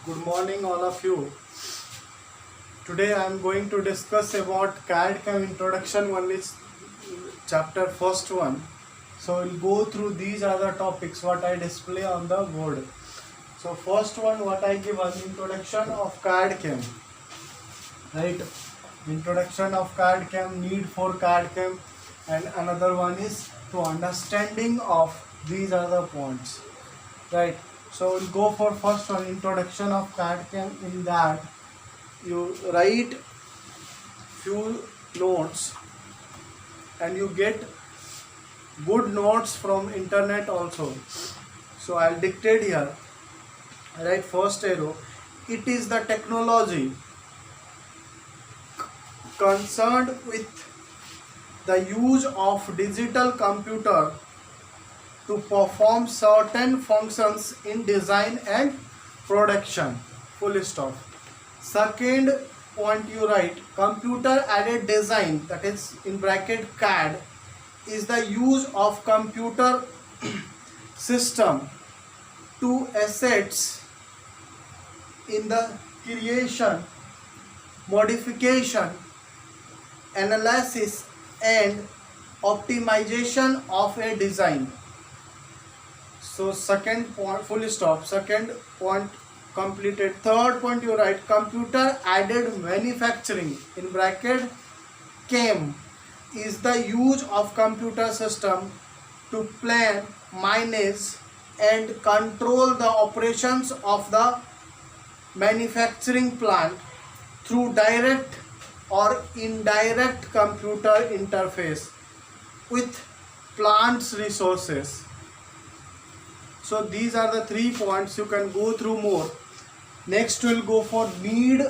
Good morning all of you. Today I am going to discuss about CAD CAM introduction, only chapter first one. So we'll go through these other topics what I display on the board. So first one what I give an introduction of CAD CAM. Right? Introduction of CAD CAM, need for CAD CAM, and another one is to understanding of these other points. Right? So we'll go for first one, introduction of CAD CAM. In that you write few notes and you get good notes from internet also. So I'll dictate here. Right, first arrow. It is the technology concerned with the use of digital computer to perform certain functions in design and production. Full stop. Second point you write, computer aided design, that is in bracket CAD, is the use of computer system to assets in the creation, modification, analysis and optimization of a design. So second point, full stop. Second point completed. Third point you write, computer aided manufacturing in bracket CAM is the use of computer system to plan, manage and control the operations of the manufacturing plant through direct or indirect computer interface with plant's resources. So these are the 3 points. You can go through more. Next we'll go for need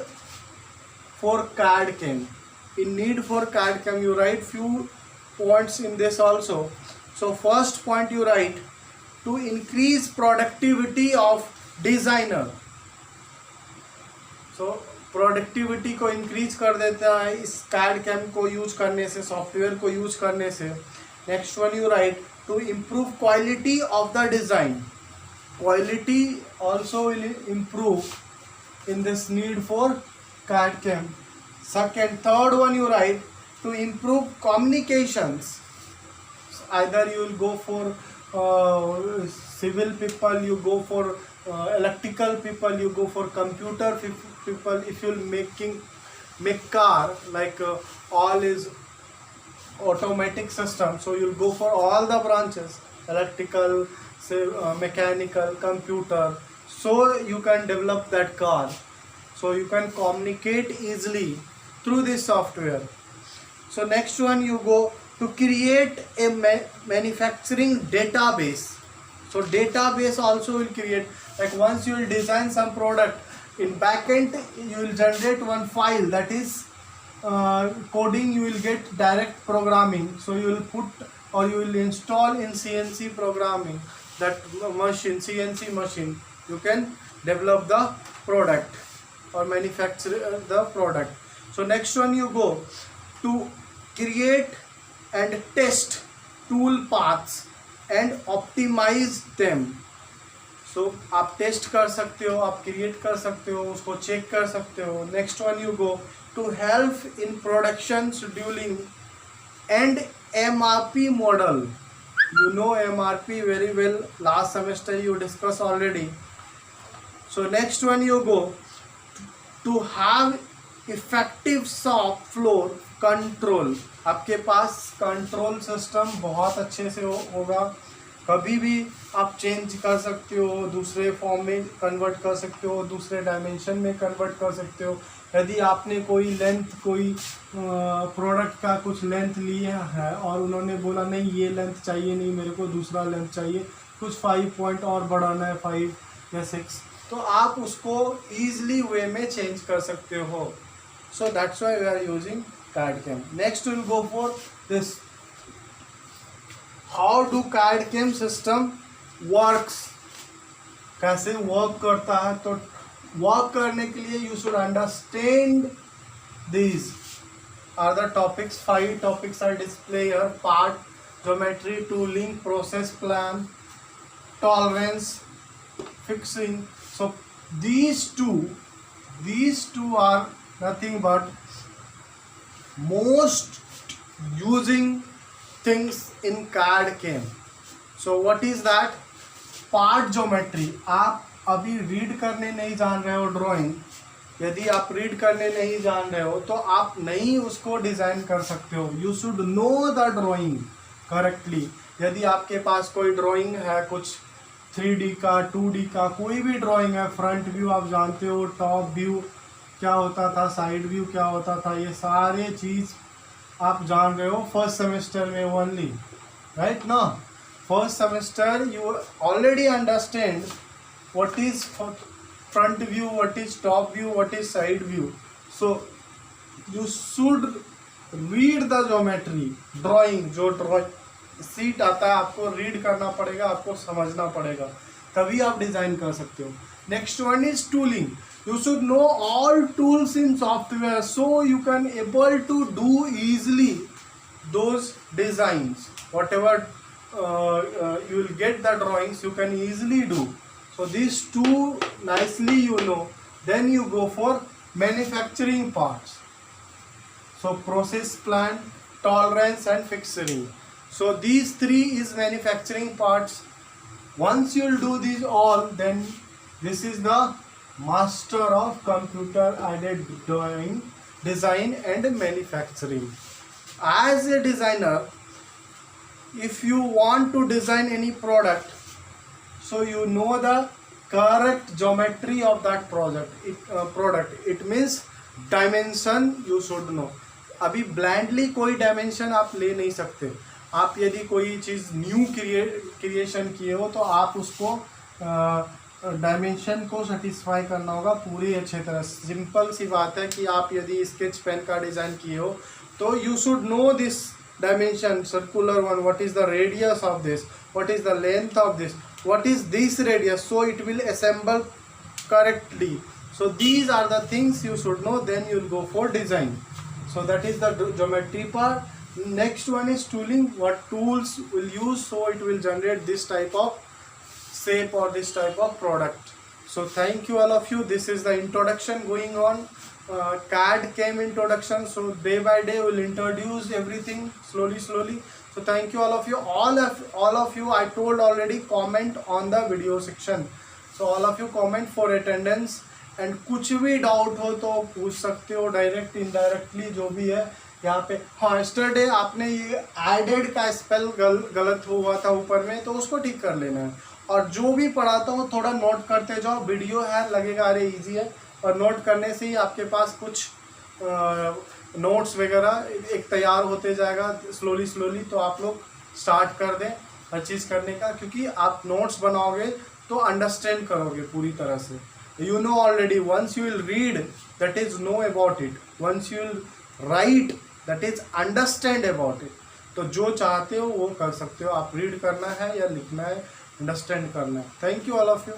for CAD CAM. In need for CAD CAM you write few points in this also. So first point you write, to increase productivity of designer. So productivity को increase कर देता है इस CAD CAM को use करने से, software को use करने से. Next one you right, to improve quality of the design. Quality also will improve in this need for CAD CAM. Third one you write, to improve communications. So either you will go for civil people, you go for electrical people, you go for computer people. If you're make car like all is automatic system, so you'll go for all the branches, electrical, say mechanical, computer, so you can develop that car, so you can communicate easily through this software. So next one you go, to create a manufacturing database. So database also will create, like once you will design some product, in backend you will generate one file, that is coding you will get direct programming. So you will put or you will install in CNC programming that machine, CNC machine, you can develop the product or manufacture the product. So next one you go, to create and test tool paths and optimize them. So आप test कर सकते हो, आप create कर सकते हो, उसको check कर सकते हो. Next one you go, to help in production scheduling and MRP model. You know MRP very well, last semester you discussed already. So next one you go, to have effective shop floor control. आपके पास control system बहुत अच्छे से होगा, कभी भी आप change कर सकते हो, दूसरे फॉर्म में कन्वर्ट कर सकते हो, दूसरे डायमेंशन में कन्वर्ट कर सकते हो. यदि आपने कोई लेंथ, कोई प्रोडक्ट का कुछ लेंथ लिया है और उन्होंने बोला नहीं ये लेंथ चाहिए, नहीं मेरे को दूसरा लेंथ चाहिए, कुछ 5 पॉइंट और बढ़ाना है, 5 या 6, तो आप उसको ईजिली वे में चेंज कर सकते हो. So that's why we are using CAD CAM. Next will go for this, how do CAD CAM system works, कैसे वर्क करता है. तो वर्क करने के लिए you should understand these are the topics. 5 topics are display here. Part, geometry, tooling, process plan, tolerance, fixing. So these two are nothing but most using things in CAD CAM. So what is that? Part geometry. आप अभी read करने नहीं जान रहे हो drawing, यदि आप read करने नहीं जान रहे हो तो आप नहीं उसको डिज़ाइन कर सकते हो. You should know the drawing correctly. यदि आपके पास कोई ड्राइंग है, कुछ 3D का, 2D का, कोई भी ड्राइंग है, फ्रंट व्यू आप जानते हो, टॉप व्यू क्या होता था, साइड व्यू क्या होता था, ये सारे चीज़ आप जान रहे हो फर्स्ट सेमेस्टर में ओनली, राइट ना. First semester you already understand what is front view, what is top view, what is side view. So you should read the geometry drawing. जो ड्राइंग सीट आता है आपको रीड करना पड़ेगा, आपको समझना पड़ेगा, तभी आप डिज़ाइन कर सकते हो. Next one is tooling. You should know all tools in software so you can able to do easily those designs. Whatever you will get the drawings, you can easily do. So these two nicely you know. Then you go for manufacturing parts. So process plan, tolerance and fixturing. So these three is manufacturing parts. Once you'll do these all, then this is the master of computer aided drawing, design and manufacturing. As a designer, if you want to design any product, so you know the correct geometry of that product. It means dimension you should know. अभी blindly कोई dimension आप ले नहीं सकते. आप यदि कोई चीज़ new creation किए हो तो आप उसको डायमेंशन को सेटिस्फाई करना होगा पूरी अच्छे तरह. सिंपल सी बात है कि आप यदि स्केच पेन का डिज़ाइन किए हो तो you should know this dimension, circular one, what is the radius of this, what is the length of this, what is this radius, so it will assemble correctly. So these are the things you should know, then you will go for design. So that is the geometry part. Next one is tooling. What tools will use so it will generate this type of shape or this type of product. So thank you all of you. This is the introduction going on. CAD came introduction, so day by day we'll introduce everything slowly. So thank you all of you. All of you I told already, comment on the video section. So all of you comment for attendance, and कुछ भी doubt हो तो पूछ सकते हो direct indirectly जो भी है यहाँ पे. हाँ, यस्टरडे आपने ये एडेड का स्पेल गलत हुआ था ऊपर में, तो उसको ठीक कर लेना है. और जो भी पढ़ाता हूँ थोड़ा नोट करते जाओ. वीडियो है, लगेगा अरे इजी है, और नोट करने से ही आपके पास कुछ नोट्स वगैरह एक तैयार होते जाएगा स्लोली. तो आप लोग स्टार्ट कर दें हर चीज़ करने का, क्योंकि आप नोट्स बनाओगे तो अंडरस्टैंड करोगे पूरी तरह से. You know already, once you will read that is know about it, once you will write that is understand about it. तो जो चाहते हो वो कर सकते हो. आप रीड करना है या लिखना है, अंडरस्टैंड करना है. Thank you all of you.